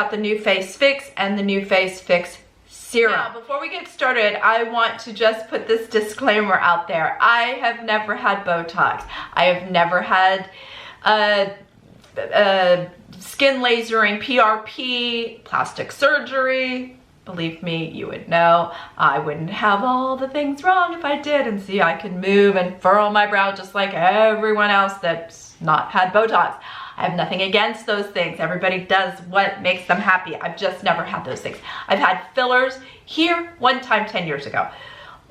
about the Nuface Fix and the Nuface Fix serum. Now, before we get started, I want to just put this disclaimer out there. I have never had Botox. I have never had skin lasering, PRP, plastic surgery. Believe me, you would know. I wouldn't have all the things wrong if I did. And see, I can move and furrow my brow just like everyone else that's not had Botox. I have nothing against those things. Everybody does what makes them happy. I've just never had those things. I've had fillers here one time 10 years ago.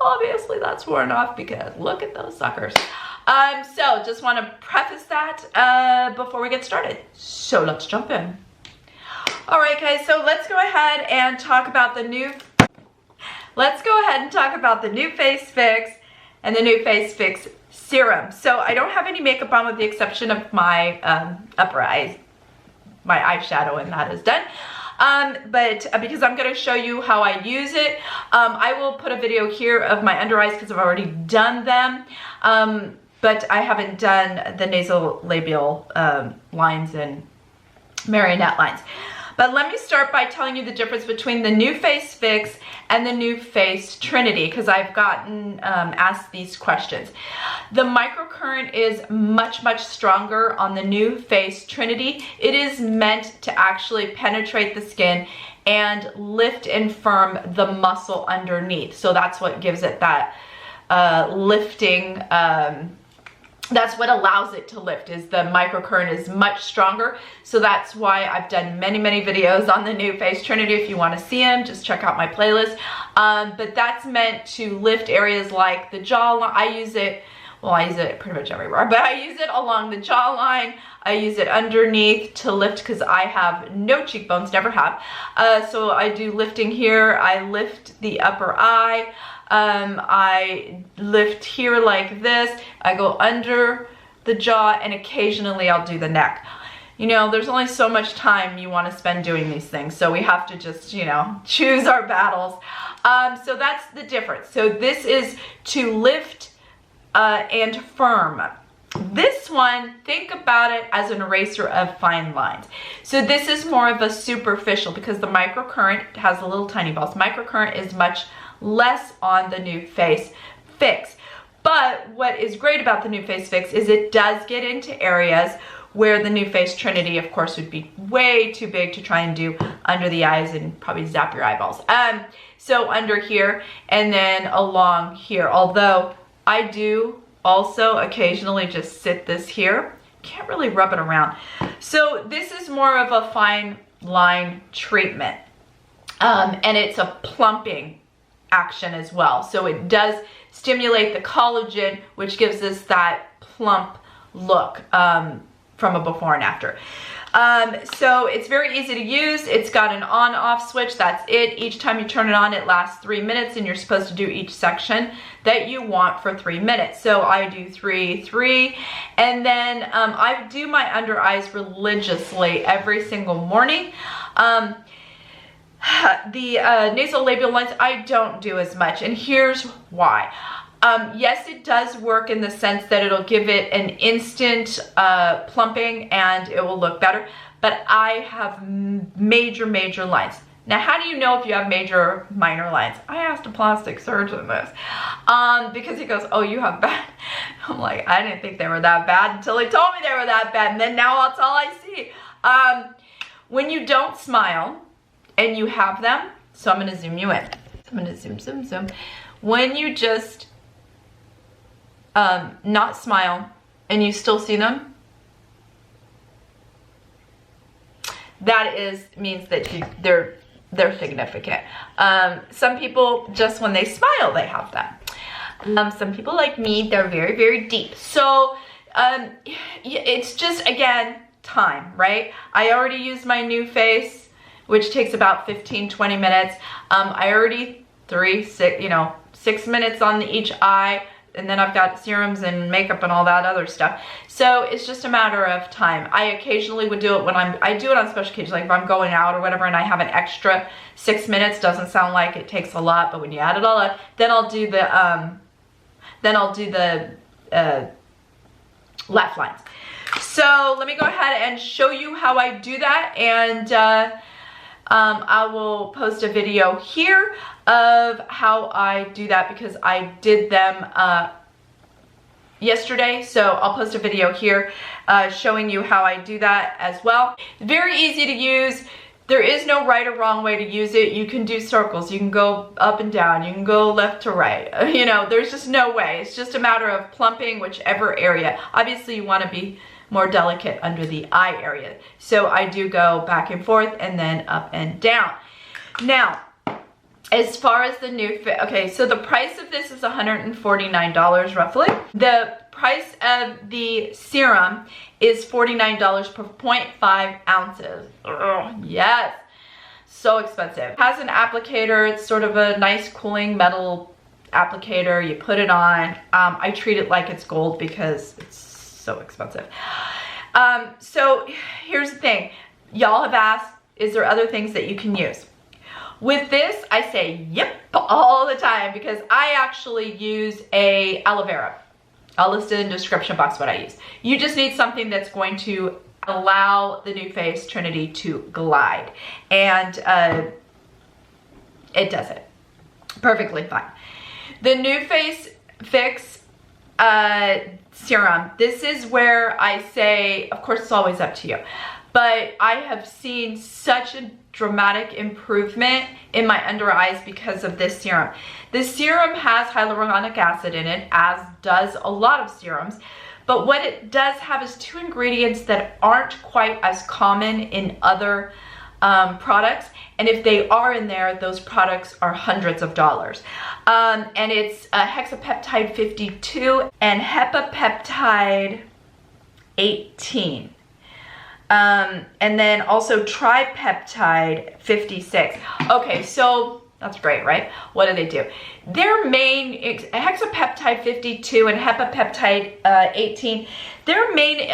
Obviously that's worn off because look at those suckers. So just want to preface that before we get started. So let's jump in. All right, guys, so let's go ahead and talk about the Nuface Fix and the Nuface Fix serum. So I don't have any makeup on with the exception of my upper eyes, my eyeshadow, and that is done. But because I'm going to show you how I use it, I will put a video here of my under eyes because I've already done them. But I haven't done the nasolabial lines and marionette lines. But let me start by telling you the difference between the Nuface Fix and the Nuface Trinity, because I've gotten asked these questions. The microcurrent is much, much stronger on the Nuface Trinity. It is meant to actually penetrate the skin and lift and firm the muscle underneath. So that's what gives it that lifting, that's what allows it to lift, is the microcurrent is much stronger. So that's why I've done many, many videos on the Nuface Trinity. If you want to see them, just check out my playlist. But that's meant to lift areas like the jawline. I use it pretty much everywhere, but I use it along the jawline. I use it underneath to lift because I have no cheekbones, never have. So I do lifting here. I lift the upper eye. I lift here like this. I go under the jaw, and occasionally I'll do the neck. You know, there's only so much time you want to spend doing these things, so we have to just, you know, choose our battles. So that's the difference. So this is to lift and firm. This one, think about it as an eraser of fine lines. So this is more of a superficial because the microcurrent has the little tiny balls. Microcurrent is much less on the Nuface Fix. But what is great about the Nuface Fix is it does get into areas where the Nuface Trinity, of course, would be way too big to try and do under the eyes and probably zap your eyeballs. So under here and then along here, although I do also occasionally just sit this here. Can't really rub it around. So this is more of a fine line treatment. And it's a plumping action as well. So it does stimulate the collagen, which gives us that plump look from a before and after. So it's very easy to use. It's got an on-off switch. That's it. Each time you turn it on, it lasts 3 minutes, and you're supposed to do each section that you want for 3 minutes. So I do 3, 3, and then I do my under eyes religiously every single morning. The nasolabial lines, I don't do as much, and here's why. Yes, it does work in the sense that it'll give it an instant plumping and it will look better, but I have major lines. Now, how do you know if you have major minor lines? I asked a plastic surgeon this because he goes, oh, you have bad. I'm like, I didn't think they were that bad until he told me they were that bad, and then now that's all I see. When you don't smile, and you have them, so I'm gonna zoom you in. I'm gonna zoom. When you just not smile and you still see them, that means that they're significant. Some people, just when they smile, they have them. Some people like me, they're very deep. So it's just, again, time, right? I already used my Nuface, which takes about 15-20 minutes. I already 6 minutes on each eye, and then I've got serums and makeup and all that other stuff. So it's just a matter of time. I occasionally would do it when I do it on special occasions, like if I'm going out or whatever and I have an extra 6 minutes. Doesn't sound like it takes a lot, but when you add it all up, then I'll do the laugh lines. So let me go ahead and show you how I do that, and I will post a video here of how I do that because I did them yesterday. So I'll post a video here showing you how I do that as well. Very easy to use. There is no right or wrong way to use it. You can do circles, you can go up and down, you can go left to right. You know, there's just no way. It's just a matter of plumping whichever area. Obviously you want to be more delicate under the eye area. So I do go back and forth and then up and down. Now, as far as the Nuface, okay, so the price of this is $149 roughly. The price of the serum is $49 per 0.5 ounces. Ugh, yes, so expensive. It has an applicator. It's sort of a nice cooling metal applicator. You put it on. I treat it like it's gold because it's so expensive. So here's the thing. Y'all have asked, is there other things that you can use? With this, I say yep all the time because I actually use a aloe vera. I'll list it in the description box what I use. You just need something that's going to allow the Nuface Trinity to glide. And it does it perfectly fine. The Nuface Fix serum, this is where I say, of course it's always up to you, but I have seen such a dramatic improvement in my under eyes because of this serum. This serum has hyaluronic acid in it, as does a lot of serums, but what it does have is two ingredients that aren't quite as common in other products, and if they are in there, those products are hundreds of dollars. And it's hexapeptide 52 and hepapeptide 18. And then also tripeptide 56. Okay, so that's great, right? What do? Their main, hexapeptide 52 and hepapeptide 18, their main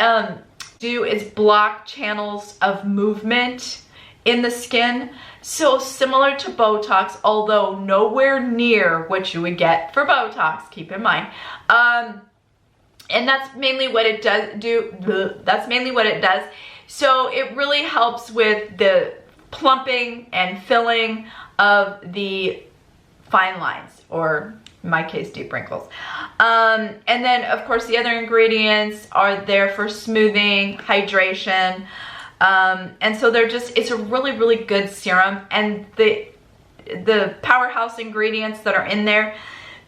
do is block channels of movement in the skin. So similar to Botox, although nowhere near what you would get for Botox, keep in mind. And that's mainly what it does do. That's mainly what it does. So it really helps with the plumping and filling of the fine lines, or in my case, deep wrinkles. And then of course the other ingredients are there for smoothing, hydration. And so they're just, it's a really, really good serum, and the powerhouse ingredients that are in there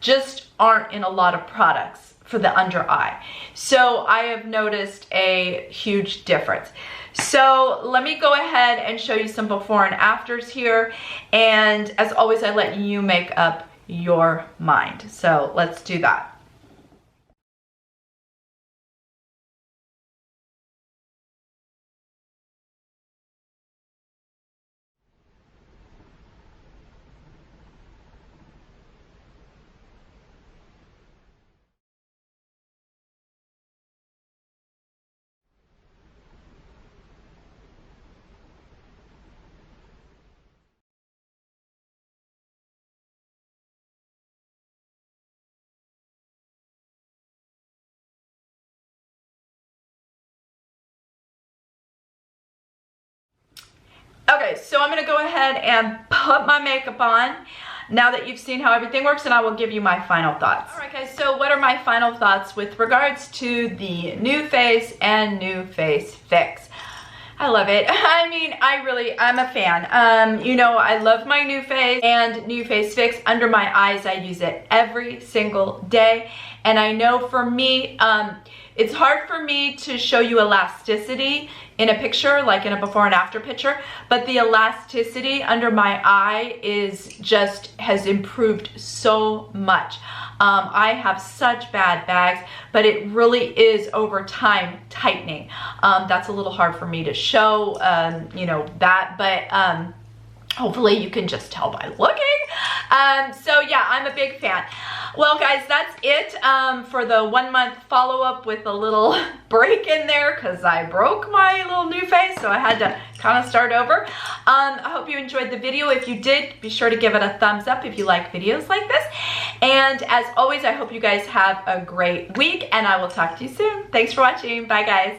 just aren't in a lot of products for the under eye. So I have noticed a huge difference. So let me go ahead and show you some before and afters here. And as always, I let you make up your mind. So let's do that. Okay, so I'm gonna go ahead and put my makeup on now that you've seen how everything works, and I will give you my final thoughts. All right guys, so what are my final thoughts with regards to the Nuface and Nuface Fix? I love it. I mean, I'm a fan. You know, I love my Nuface and Nuface Fix. Under my eyes, I use it every single day. And I know for me, it's hard for me to show you elasticity in a picture, like in a before and after picture, but the elasticity under my eye has improved so much. I have such bad bags, but it really is over time tightening. That's a little hard for me to show, you know, that, but hopefully you can just tell by looking. So yeah, I'm a big fan. Well guys, that's it for the 1 month follow-up with a little break in there because I broke my little Nuface, so I had to kind of start over. I hope you enjoyed the video. If you did, be sure to give it a thumbs up if you like videos like this. And as always, I hope you guys have a great week, and I will talk to you soon. Thanks for watching. Bye guys.